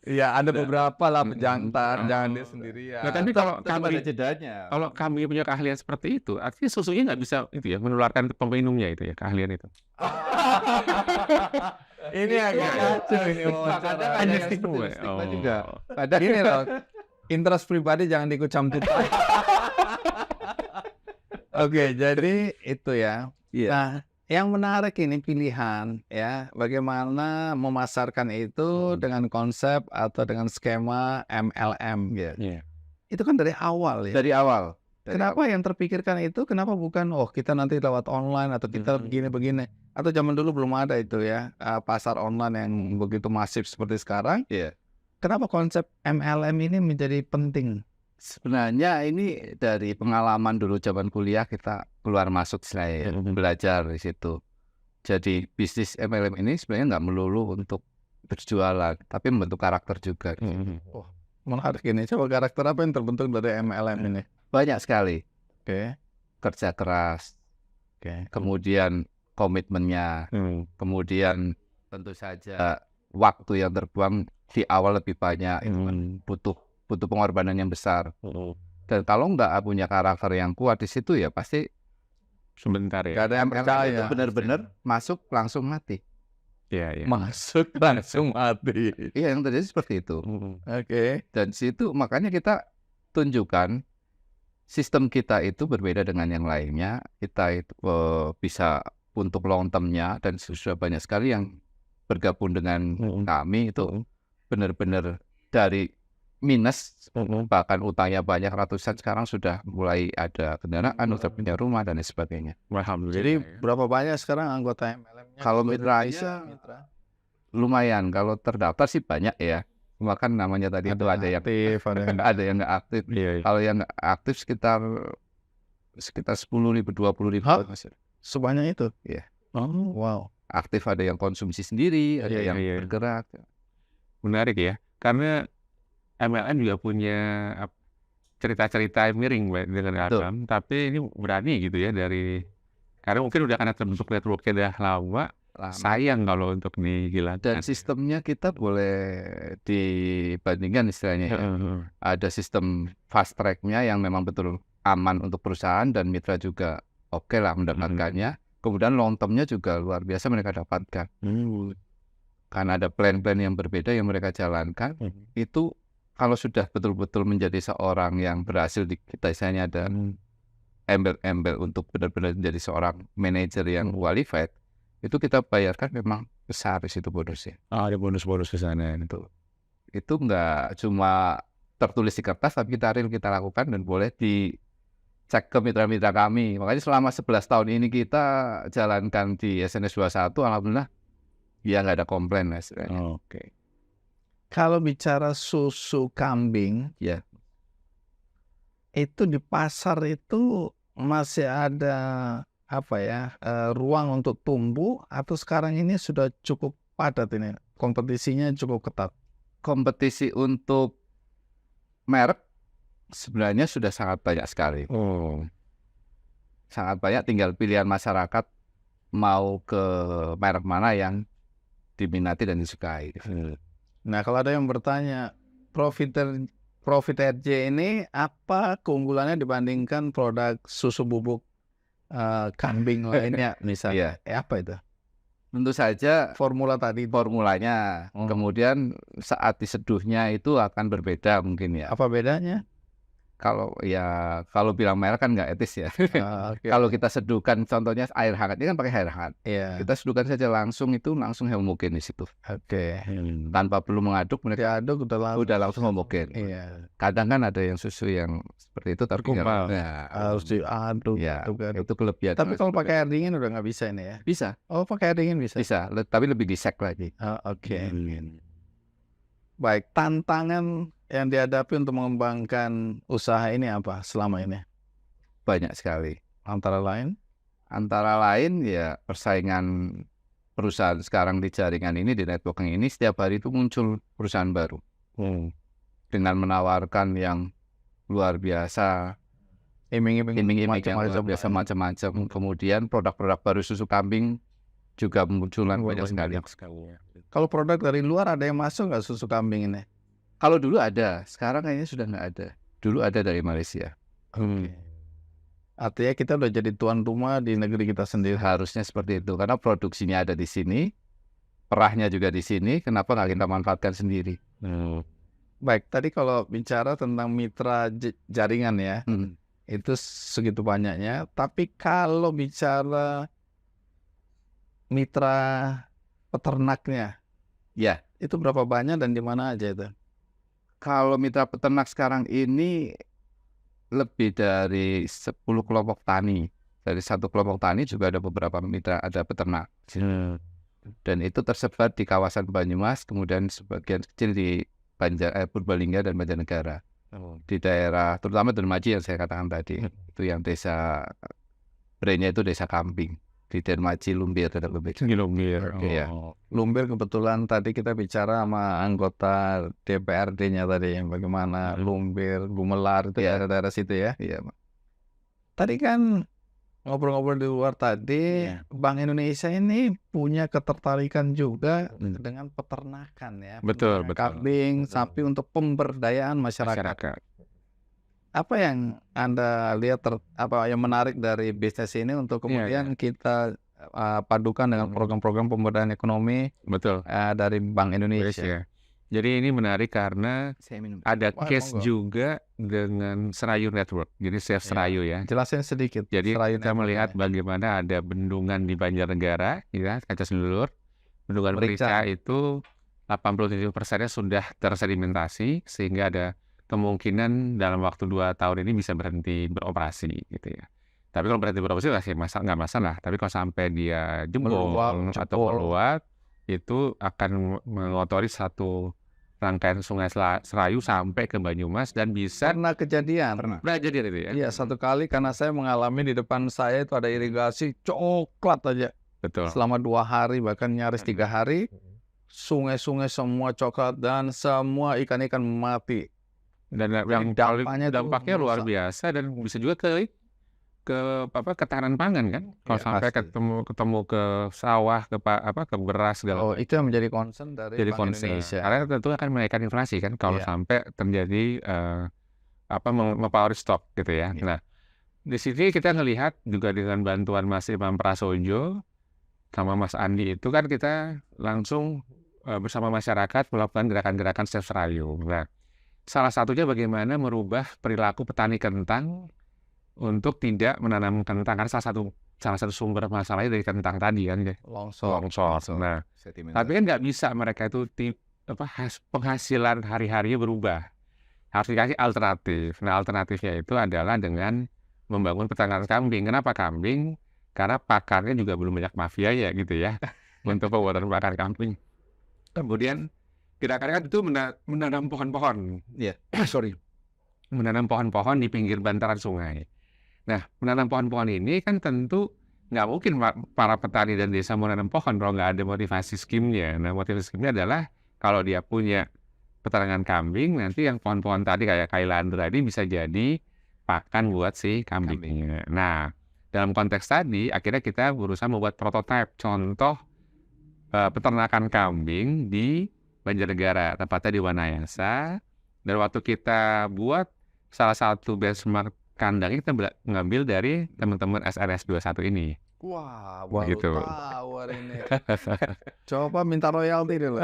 Iya, ada beberapa lah pejantan, jangan dia sendirian. Nah, tapi kalau Ada kambing jedanya. kalau kambing punya keahlian seperti itu, artinya susunya nggak bisa itu ya menularkan ke peminumnya itu ya keahlian itu. Ini agak kacau ini wawancara. Ada Ada yang stigma, seperti stigma oh. juga. Ada Gini loh, interest pribadi jangan diikut campur. Oke, jadi itu ya. Iya. Nah, yang menarik ini pilihan ya, bagaimana memasarkan itu dengan konsep atau dengan skema MLM. Iya. Itu kan dari awal ya. dari awal. Kenapa yang terpikirkan itu? Kenapa bukan kita nanti lewat online atau kita begini-begini? Atau zaman dulu belum ada itu ya, pasar online yang begitu masif seperti sekarang. Iya. Kenapa konsep MLM ini menjadi penting? Sebenarnya ini dari pengalaman dulu zaman kuliah kita keluar masuk saya belajar di situ. Jadi bisnis MLM ini sebenarnya nggak melulu untuk berjualan, tapi membentuk karakter juga. Menarik ini. Coba karakter apa yang terbentuk dari MLM ini? Banyak sekali. Oke. Kerja keras, Oke. kemudian komitmennya, kemudian tentu saja waktu yang terbuang di awal lebih banyak, itu kan butuh pengorbanan yang besar. Dan kalau nggak punya karakter yang kuat di situ ya pasti Sebentar ya. Gak ada yang percaya. itu benar-benar masuk langsung mati. Iya, iya. Masuk langsung mati. Iya, yang terjadi seperti itu. Oke. Dan situ makanya kita tunjukkan sistem kita itu berbeda dengan yang lainnya. Kita itu bisa untuk long term-nya, dan sudah banyak sekali yang bergabung dengan kami itu benar-benar dari minus, bahkan utangnya banyak ratusan, sekarang sudah mulai ada kendaraan, sudah punya rumah dan lain sebagainya. Alhamdulillah. Jadi ya. berapa banyak sekarang anggota MLM-nya? Kalau di mitranya- Indonesia? Lumayan, kalau terdaftar sih banyak ya. Cuma kan namanya tadi itu ada yang aktif, ada yang ada yang nggak aktif. Iya, iya. Kalau yang nggak aktif sekitar 10.000, 20.000. Hah? sebanyak itu. Iya. Oh, wow. Aktif, ada yang konsumsi sendiri, ada Iya, yang iya. bergerak. Menarik ya. Karena MLM juga punya cerita-cerita miring Mbak, dengan Betul. Adam, tapi ini berani gitu ya karena mungkin udah karena terbentuk network-nya udah lama, Lama. sayang kalau untuk dihilangkan. Dan sistemnya kita boleh dibandingkan istilahnya ya. Ada sistem fast track-nya yang memang betul aman untuk perusahaan, dan mitra juga oke lah mendapatkannya. Kemudian long term-nya juga luar biasa mereka dapatkan. Karena ada plan-plan yang berbeda yang mereka jalankan. Itu kalau sudah betul-betul menjadi seorang yang berhasil di kita, misalnya ada embel-embel untuk benar-benar menjadi seorang manajer yang qualified, itu kita bayarkan memang besar di situ bonusnya. Ada bonus-bonus ke sana. Itu nggak cuma tertulis di kertas, tapi kita real, kita lakukan, dan boleh dicek ke mitra-mitra kami. Makanya selama 11 tahun ini kita jalankan di SNS 21, alhamdulillah ya nggak ada komplain lah istilahnya. Oke. Kalau bicara susu kambing, Ya. itu di pasar itu masih ada ruang untuk tumbuh, atau sekarang ini sudah cukup padat ini, kompetisinya cukup ketat? Kompetisi untuk merek sebenarnya sudah sangat banyak sekali. Sangat banyak, tinggal pilihan masyarakat mau ke merek mana yang diminati dan disukai. Nah, kalau ada yang bertanya, Profit RJ ini apa keunggulannya dibandingkan produk susu bubuk kambing lainnya misalnya? Apa itu? Tentu saja Formula tadi. formulanya, kemudian saat diseduhnya itu akan berbeda mungkin ya. Apa bedanya? Kalau bilang merek kan nggak etis ya. Oke. Kalau kita seduhkan, contohnya air hangat, ini kan pakai air hangat. Iya. Kita seduhkan saja langsung, itu langsung homogen di situ. Oke. Tanpa perlu mengaduk, mereka Diaduk udah langsung homogen. Iya. Kadang kan ada yang susu yang seperti itu tapi Bergumpal. Harus diaduk. ya, aduk. itu kelebihan. Tapi kalau pakai air dingin udah nggak bisa ini ya? bisa, Oh, pakai air dingin bisa. tapi lebih disek lagi. Oh, oke. Baik, tantangan yang dihadapi untuk mengembangkan usaha ini apa selama ini? Banyak sekali. Antara lain? Antara lain ya persaingan perusahaan sekarang di jaringan ini, di networking ini, setiap hari itu muncul perusahaan baru. Dengan menawarkan yang luar biasa, iming-iming yang luar biasa macam-macam. Kemudian produk-produk baru susu kambing juga munculan banyak sekali. Kalau produk dari luar ada yang masuk nggak susu kambing ini? Kalau dulu ada, sekarang kayaknya sudah nggak ada. Dulu ada dari Malaysia. Artinya kita udah jadi tuan rumah di negeri kita sendiri. Harusnya seperti itu, karena produksinya ada di sini, perahnya juga di sini, kenapa nggak kita manfaatkan sendiri? Baik, tadi kalau bicara tentang mitra jaringan ya, itu segitu banyaknya. Tapi kalau bicara mitra peternaknya, Ya, itu berapa banyak dan di mana aja itu? kalau mitra peternak sekarang ini lebih dari 10 kelompok tani. Dari satu kelompok tani juga ada beberapa mitra, ada peternak. Dan itu tersebar di kawasan Banyumas, kemudian sebagian kecil di Purbalingga dan Banjarnegara. Di daerah, terutama Dermaji yang saya katakan tadi. Itu yang desa, brandnya itu Desa Kambing. Di Dermaji, Lumbir, dan Lumbir. Iya. Lumbir kebetulan tadi kita bicara sama anggota DPRD-nya tadi, bagaimana Lumbir, Gumelar, itu daerah-daerah situ ya. Iya, Pak. Tadi kan ngobrol-ngobrol di luar tadi, Bank Indonesia ini punya ketertarikan juga dengan peternakan ya. Betul. Kambing, sapi untuk pemberdayaan masyarakat. Apa yang Anda lihat apa yang menarik dari bisnis ini untuk kemudian kita padukan dengan program-program pemberdayaan ekonomi dari Bank Indonesia? Jadi ini menarik karena ada case juga dengan Serayu Network. Jadi Save Serayu ya. Jelasin sedikit. Jadi kita melihat bagaimana ada bendungan di Banjarnegara, ya, Kaca Selulur. Bendungan Merica itu 87%-nya sudah tersedimentasi sehingga ada kemungkinan dalam waktu 2 tahun ini bisa berhenti beroperasi gitu ya. Tapi kalau berhenti beroperasi nggak masalah. Tapi kalau sampai dia jebol atau meluap, itu akan mengotori satu rangkaian sungai Serayu sampai ke Banyumas dan bisa pernah kejadian. Pernah kejadian itu ya. Iya, satu kali karena saya mengalami di depan saya itu ada irigasi coklat aja. Betul. Selama 2 hari bahkan nyaris 3 hari, sungai-sungai semua coklat dan semua ikan-ikan mati. Dan yang dampaknya luar biasa dan bisa juga ke ketahanan pangan kan. Kalau sampai ketemu ke sawah, ke beras segala. Itu yang menjadi concern dari Bank Indonesia. Karena tentu akan menaikkan inflasi kan kalau sampai terjadi mempower stock gitu ya. Nah, di sini kita ngelihat juga dengan bantuan Mas Imam Prasojo sama Mas Andi itu kan kita langsung bersama masyarakat melakukan gerakan-gerakan Save Serayu. Nah, salah satunya bagaimana merubah perilaku petani kentang untuk tidak menanam kentang, karena salah satu sumber masalahnya dari kentang tadi kan, longsor. Nah, tapi kan nggak bisa mereka itu penghasilan hari-harinya berubah. Harus dikasih alternatif. Nah, alternatifnya itu adalah dengan membangun peternakan kambing. Kenapa kambing? Karena pakarnya juga belum banyak mafia ya gitu ya untuk pembuatan pakan kambing. Kemudian gerakan itu menanam pohon-pohon. Menanam pohon-pohon di pinggir bantaran sungai. Nah, menanam pohon-pohon ini kan tentu nggak mungkin para petani dan desa mau menanam pohon kalau nggak ada motivasi skimnya. Nah, motivasi skimnya adalah kalau dia punya peternakan kambing, nanti yang pohon-pohon tadi kayak Kailandra ini bisa jadi pakan buat si kambingnya. Nah, dalam konteks tadi, akhirnya kita berusaha membuat prototipe, contoh peternakan kambing di Banjarnegara, tepatnya di Wanayasa. Dan waktu kita buat salah satu benchmark kandang, kita ngambil dari teman-teman SRS 21 ini. Wah, gitu. Tahu ini. Coba minta royalti dulu.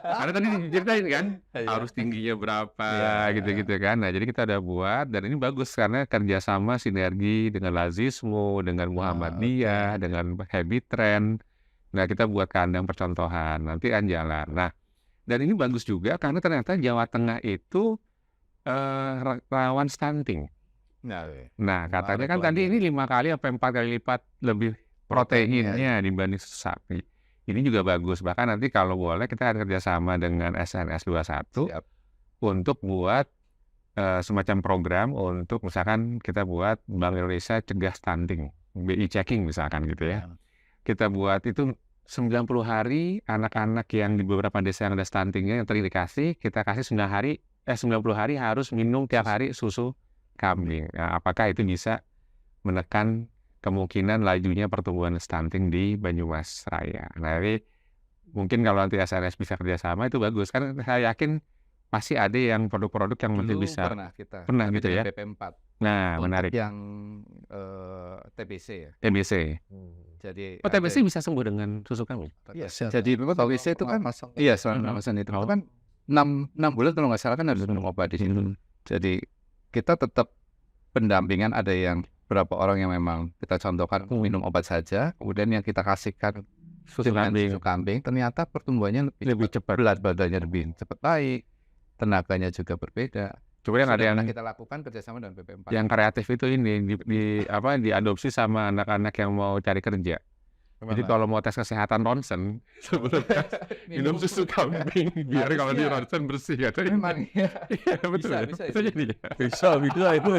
Karena tadi diceritain kan, harus tingginya berapa, gitu-gitu kan. Nah, jadi kita udah buat, dan ini bagus karena kerjasama sinergi dengan Lazismo, dengan Muhammadiyah, dengan Happy Trend. Nah, kita buat kandang percontohan, nanti kan jalan. Nah, dan ini bagus juga karena ternyata Jawa Tengah itu rawan stunting. Nah, katanya kan tadi ini 5 kali sampai 4 kali lipat lebih proteinnya dibanding sapi. Ini juga bagus. Bahkan nanti kalau boleh kita akan kerjasama dengan SNS 21 untuk buat semacam program untuk misalkan kita buat Bank Indonesia cegah stunting, BI checking misalkan gitu ya. Kita buat itu 90 hari anak-anak yang di beberapa desa yang ada stuntingnya yang terindikasi, kita kasih 90 hari harus minum tiap hari susu kambing. Nah, apakah itu bisa menekan kemungkinan lajunya pertumbuhan stunting di Banyumas Raya. Nah, ini mungkin kalau nanti SNS bisa kerjasama itu bagus. Kan saya yakin pasti ada yang produk-produk yang mungkin Dulu bisa. kita Pernah tapi gitu ya? dengan BP4 Nah, untuk menarik. yang TBC ya. TBC. Jadi Oh, TBC bisa sembuh dengan susu kambing? Yes, jadi memang TBC itu kan iya selama pengawasan itu Oh. kan 6 bulan kalau nggak salah kan harus minum obat di situ. Jadi kita tetap pendampingan, ada yang berapa orang yang memang kita contohkan minum obat saja, kemudian yang kita kasihkan Susu kambing. susu kambing, ternyata pertumbuhannya Lebih cepat. berat badannya lebih cepat baik, tenaganya juga berbeda. Coba yang ada Sudah yang pernah kita lakukan kerjasama dengan BP4. yang kreatif itu ini diadopsi sama anak-anak yang mau cari kerja. Jadi kalau mau tes kesehatan ronsen sebelum tes minum susu kambing biar kalau di ronsen bersih katanya. memang ya. Iya betul. Bisa jadi. bisa itu.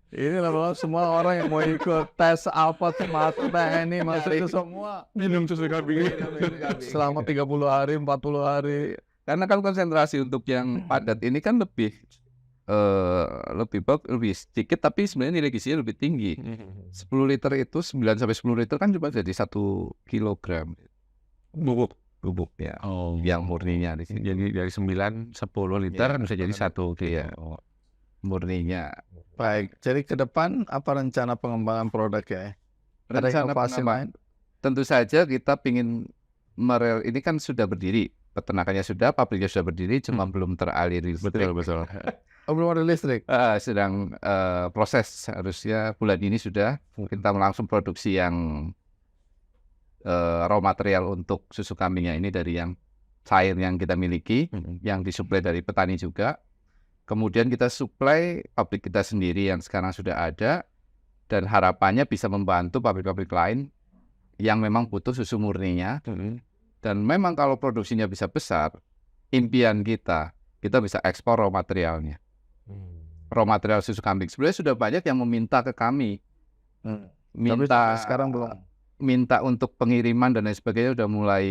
Ini lah semua orang yang mau ikut tes apa termasuk ini masuk itu semua Minum susu kambing. selama 30 hari, 40 hari. Karena kan konsentrasi untuk yang padat ini kan lebih sedikit, tapi sebenarnya nilai gizinya lebih tinggi. 10 liter itu 9 sampai 10 liter kan cuma jadi 1 kilogram bubuk ya. Oh. Yang murninya di sini. Jadi dari 9 10 liter bisa jadi 1 Iya. kilo. Murninya. Baik, jadi ke depan apa rencana pengembangan produk ya? Ada Rencana inovasi pengembangan. lain? Tentu saja kita ingin ini kan sudah berdiri, peternakannya sudah, pabriknya sudah berdiri, cuma belum teraliri listrik. Betul. Oh, belum ada listrik. Sedang proses, harusnya bulan ini sudah kita langsung produksi yang raw material untuk susu kambingnya ini dari yang cair yang kita miliki, yang disuplai dari petani juga. Kemudian kita suplai pabrik kita sendiri yang sekarang sudah ada, dan harapannya bisa membantu pabrik-pabrik lain yang memang butuh susu murninya. Dan memang kalau produksinya bisa besar, impian kita bisa ekspor raw materialnya. Raw material susu kambing. Sebenarnya sudah banyak yang meminta ke kami. Tapi sekarang belum. Minta untuk pengiriman dan lain sebagainya, udah mulai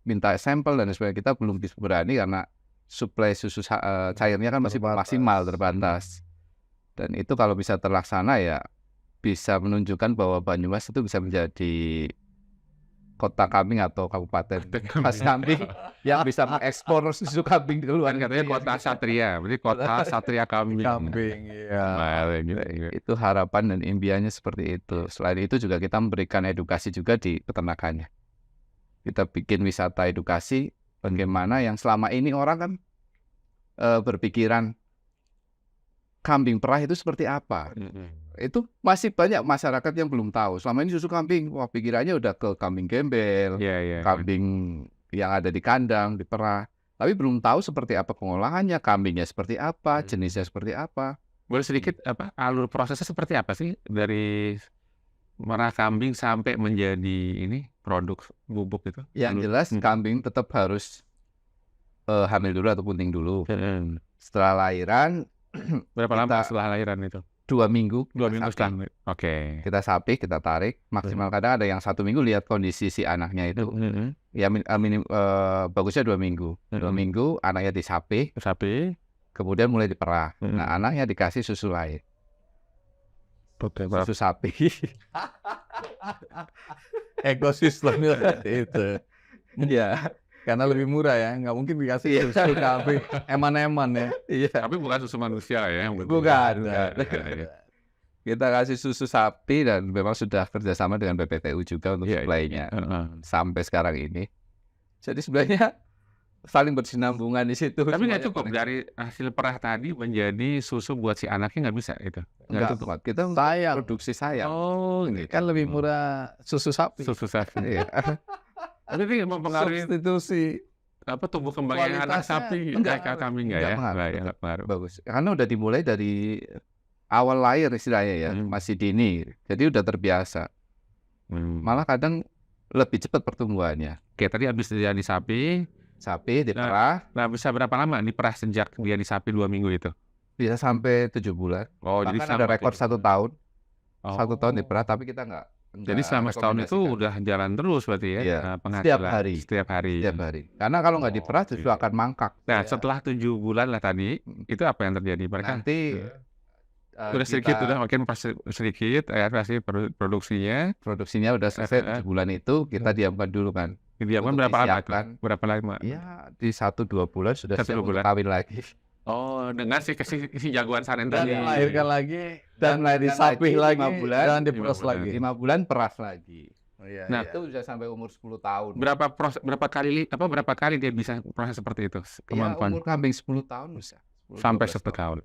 minta sampel dan lain sebagainya. Kita belum bisa berani karena suplai susu cairnya kan masih maksimal, terbatas. Dan itu kalau bisa terlaksana ya bisa menunjukkan bahwa Banyumas itu bisa menjadi kota kambing atau kabupaten khas kambing yang bisa mengekspor susu kambing di luar. Kan katanya kota satria, berarti kota satria kambing. Iya. Nah, gitu. Itu harapan dan impiannya seperti itu. Selain itu juga kita memberikan edukasi juga di peternakannya. Kita bikin wisata edukasi bagaimana yang selama ini orang kan berpikiran kambing perah itu seperti apa. Itu masih banyak masyarakat yang belum tahu. Selama ini susu kambing, wah pikirannya udah ke kambing gembel, kambing yang ada di kandang, di perah. Tapi belum tahu seperti apa pengolahannya, kambingnya seperti apa, jenisnya seperti apa. Boleh sedikit alur prosesnya seperti apa sih dari merah kambing sampai menjadi ini produk bubuk itu? Yang jelas kambing tetap harus hamil dulu atau punting dulu. Setelah lahiran, berapa lama setelah lahiran itu? 2 minggu. 2 minggu setelah. Oke. Kita sapi, kita tarik. Maksimal kadang ada yang 1 minggu lihat kondisi si anaknya itu. Ya bagusnya 2 minggu. 2 minggu anaknya disapi. Kemudian mulai diperah. Nah anaknya dikasih susu lain. Susu sapi. Ekosistemnya itu. Iya. Karena lebih murah ya, nggak mungkin dikasih susu kambing eman-eman ya. Iya. Tapi bukan susu manusia ya yang Bukan. Kita kasih susu sapi dan memang sudah kerjasama dengan BPTU juga untuk suplainya sampai sekarang ini. Jadi sebenarnya saling bersinambungan di situ. Tapi nggak cukup dari hasil perah tadi menjadi susu buat si anaknya nggak bisa itu. Nggak cukup. Kita sayang. Produksi sayang. Oh, gitu. Kan lebih murah susu sapi. Susu sapi. Tapi ini mempengaruhi substitusi apa tumbuh kembangnya anak sapi kambing enggak ya? Pengaruh. Bagus. Karena udah dimulai dari awal lahir istilahnya ya, masih dini. Jadi udah terbiasa. Malah kadang lebih cepat pertumbuhannya. Oke, tadi habis dari sapi sapi diperah Nah, bisa berapa lama diperah sejak dia di sapi 2 minggu itu? bisa sampai 7 bulan. Oh, jadi Bahkan ada rekor 1 tahun. 1 tahun diperah, tapi kita nggak Jadi selama setahun itu rekomendasikan. udah jalan terus berarti ya, Iya, penghasilan setiap hari. setiap hari. Setiap hari. Karena kalau nggak diperah Oh, justru oke. akan mangkak. Nah, Iya. setelah 7 bulan lah tadi, itu apa yang terjadi? Mereka Nanti udah sedikit, udah makin pas sedikit, ya pasti produksinya produksinya udah selesai 7 bulan itu kita diamkan dulu kan. didiamkan Untuk berapa lama tuh? disiapkan. Berapa lama? Ya di 1-2 bulan sudah 1-2 siap untuk bulan. kawin lagi. Oh, dengan si jagoan Sanen Dan tadi. melahirkan lagi dan melahirkan disapih lagi 5 bulan, dan 5 diperas bulan. lagi. 5 bulan peras lagi. Iya, Nah, iya. Itu bisa sampai umur 10 tahun. Berapa kali dia bisa proses seperti itu? Ya, Kemampuan umur kambing 10 tahun bisa. 10, sampai 12 1 tahun.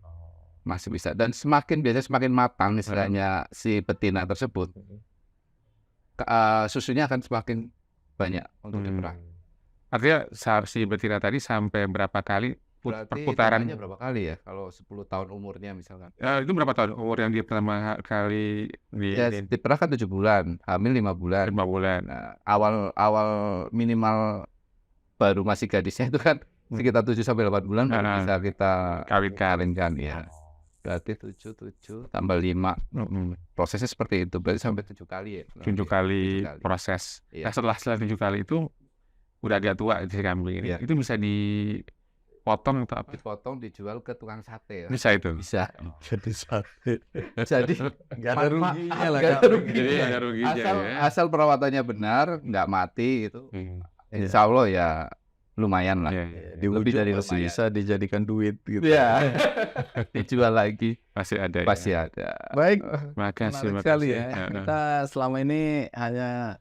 Masih bisa. Dan biasanya semakin matang istilahnya si betina tersebut, susunya akan semakin banyak untuk diperah. Artinya si betina tadi sampai berapa kali Berarti perputaran? hitungannya berapa kali ya? Kalau 10 tahun umurnya misalkan. Itu berapa tahun umur yang dia pertama kali Ya, diperah kan 7 bulan, hamil 5 bulan. 5 bulan. Nah, awal minimal baru masih gadisnya itu kan sekitar 7 sampai 8 bulan baru bisa kita kawinkan ya. Berarti 7 tambah 5. Prosesnya seperti itu. Berarti sampai 7 kali ya. 7 kali 7 kali. proses. Iya. Nah, setelah 7 kali itu udah agak tua si kambing ini. Iya. Itu bisa dipotong atau apa? Dipotong dijual ke tukang sate ya. Bisa itu. Bisa. Jadi sate. Jadi Nggak ada ruginya lah. nggak ada Kak. ruginya. Jadi ada ruginya ya. asal perawatannya benar, nggak mati itu. Insya Allah ya lumayan lah. Iya, iya. Di Lebih ujung dari masih lumayan. bisa dijadikan duit gitu. Iya. Dijual lagi Pasti ada. pasti Ya. ada. Baik, Makasih, menarik sekali makasih. ya. Kita selama ini hanya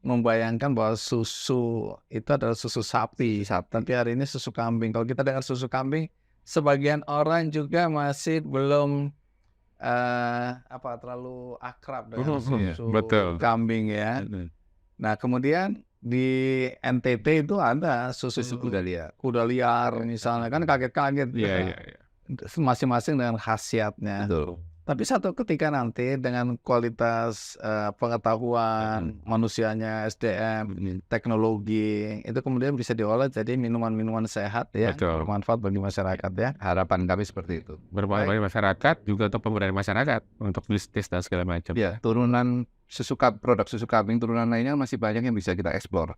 membayangkan bahwa susu itu adalah susu sapi, tapi hari ini susu kambing. Kalau kita dengar susu kambing, sebagian orang juga masih belum terlalu akrab dengan susu Betul. kambing ya. Nah, kemudian di NTT itu ada susu kuda liar misalnya, kan kaget-kaget. Iya, iya, iya. Masing-masing dengan khasiatnya. Betul. Tapi satu ketika nanti dengan kualitas pengetahuan manusianya, SDM, teknologi, itu kemudian bisa diolah jadi minuman-minuman sehat ya, Betul. bermanfaat bagi masyarakat ya. Harapan kami seperti itu. Bermanfaat bagi masyarakat, juga untuk pemberdayaan masyarakat untuk bisnis dan segala macam. Ya, turunan produk susu kambing turunan lainnya masih banyak yang bisa kita eksplor.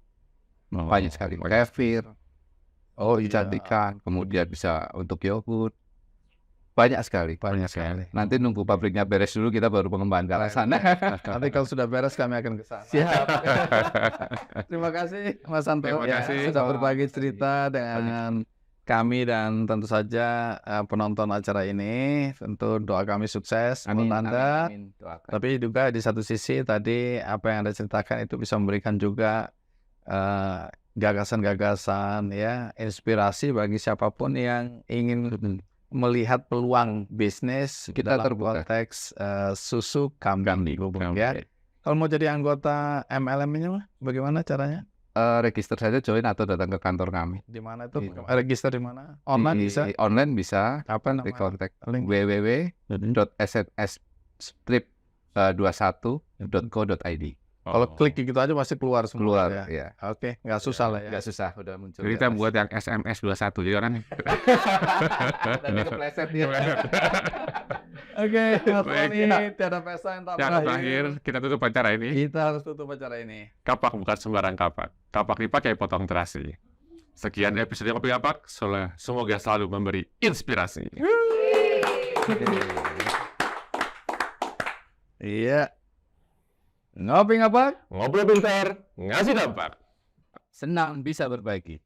Banyak sekali. Kefir, kecantikan, kemudian bisa untuk yogurt. Banyak sekali. Nanti nunggu pabriknya beres dulu, kita baru pengembangan ke arah sana. Nanti kalau sudah beres kami akan ke sana. Siap. Terima kasih Mas Santo Terima ya, kasih. sudah berbagi cerita dengan kami dan tentu saja penonton acara ini. Tentu doa kami sukses buat Anda. Amin. Doakan. Tapi juga di satu sisi tadi apa yang Anda ceritakan itu bisa memberikan juga gagasan-gagasan ya, inspirasi bagi siapapun yang ingin melihat peluang bisnis Kita dalam terbuka. konteks susu kambing bubuk ya. Kambing. Kalau mau jadi anggota MLM-nya mah bagaimana caranya? Register saja, join atau datang ke kantor kami. Di mana itu? Iya. Register di mana? Online bisa? Online bisa. Apa Di namanya? kontak Link. www.snsstrip21.co.id. Kalau klik gitu aja pasti keluar semua. Keluar ya. ya. Oke, nggak susah lah ya. Nggak susah, udah muncul. Jadi kita buat yang SMS 21, jadi orang Tadi kepleset dia. Oke, Mas Baik. Tony, tiada pesan yang tak yang berakhir. terakhir kita tutup acara ini. Kita harus tutup acara ini. Kapak bukan sembarang kapak. Kapak dipakai potong terasi. Sekian episode Kopi Kapak. Semoga selalu memberi inspirasi. Iya. Ngopi ngapak? Ngobrol pintar, ngasih dampak. Senang bisa berbagi.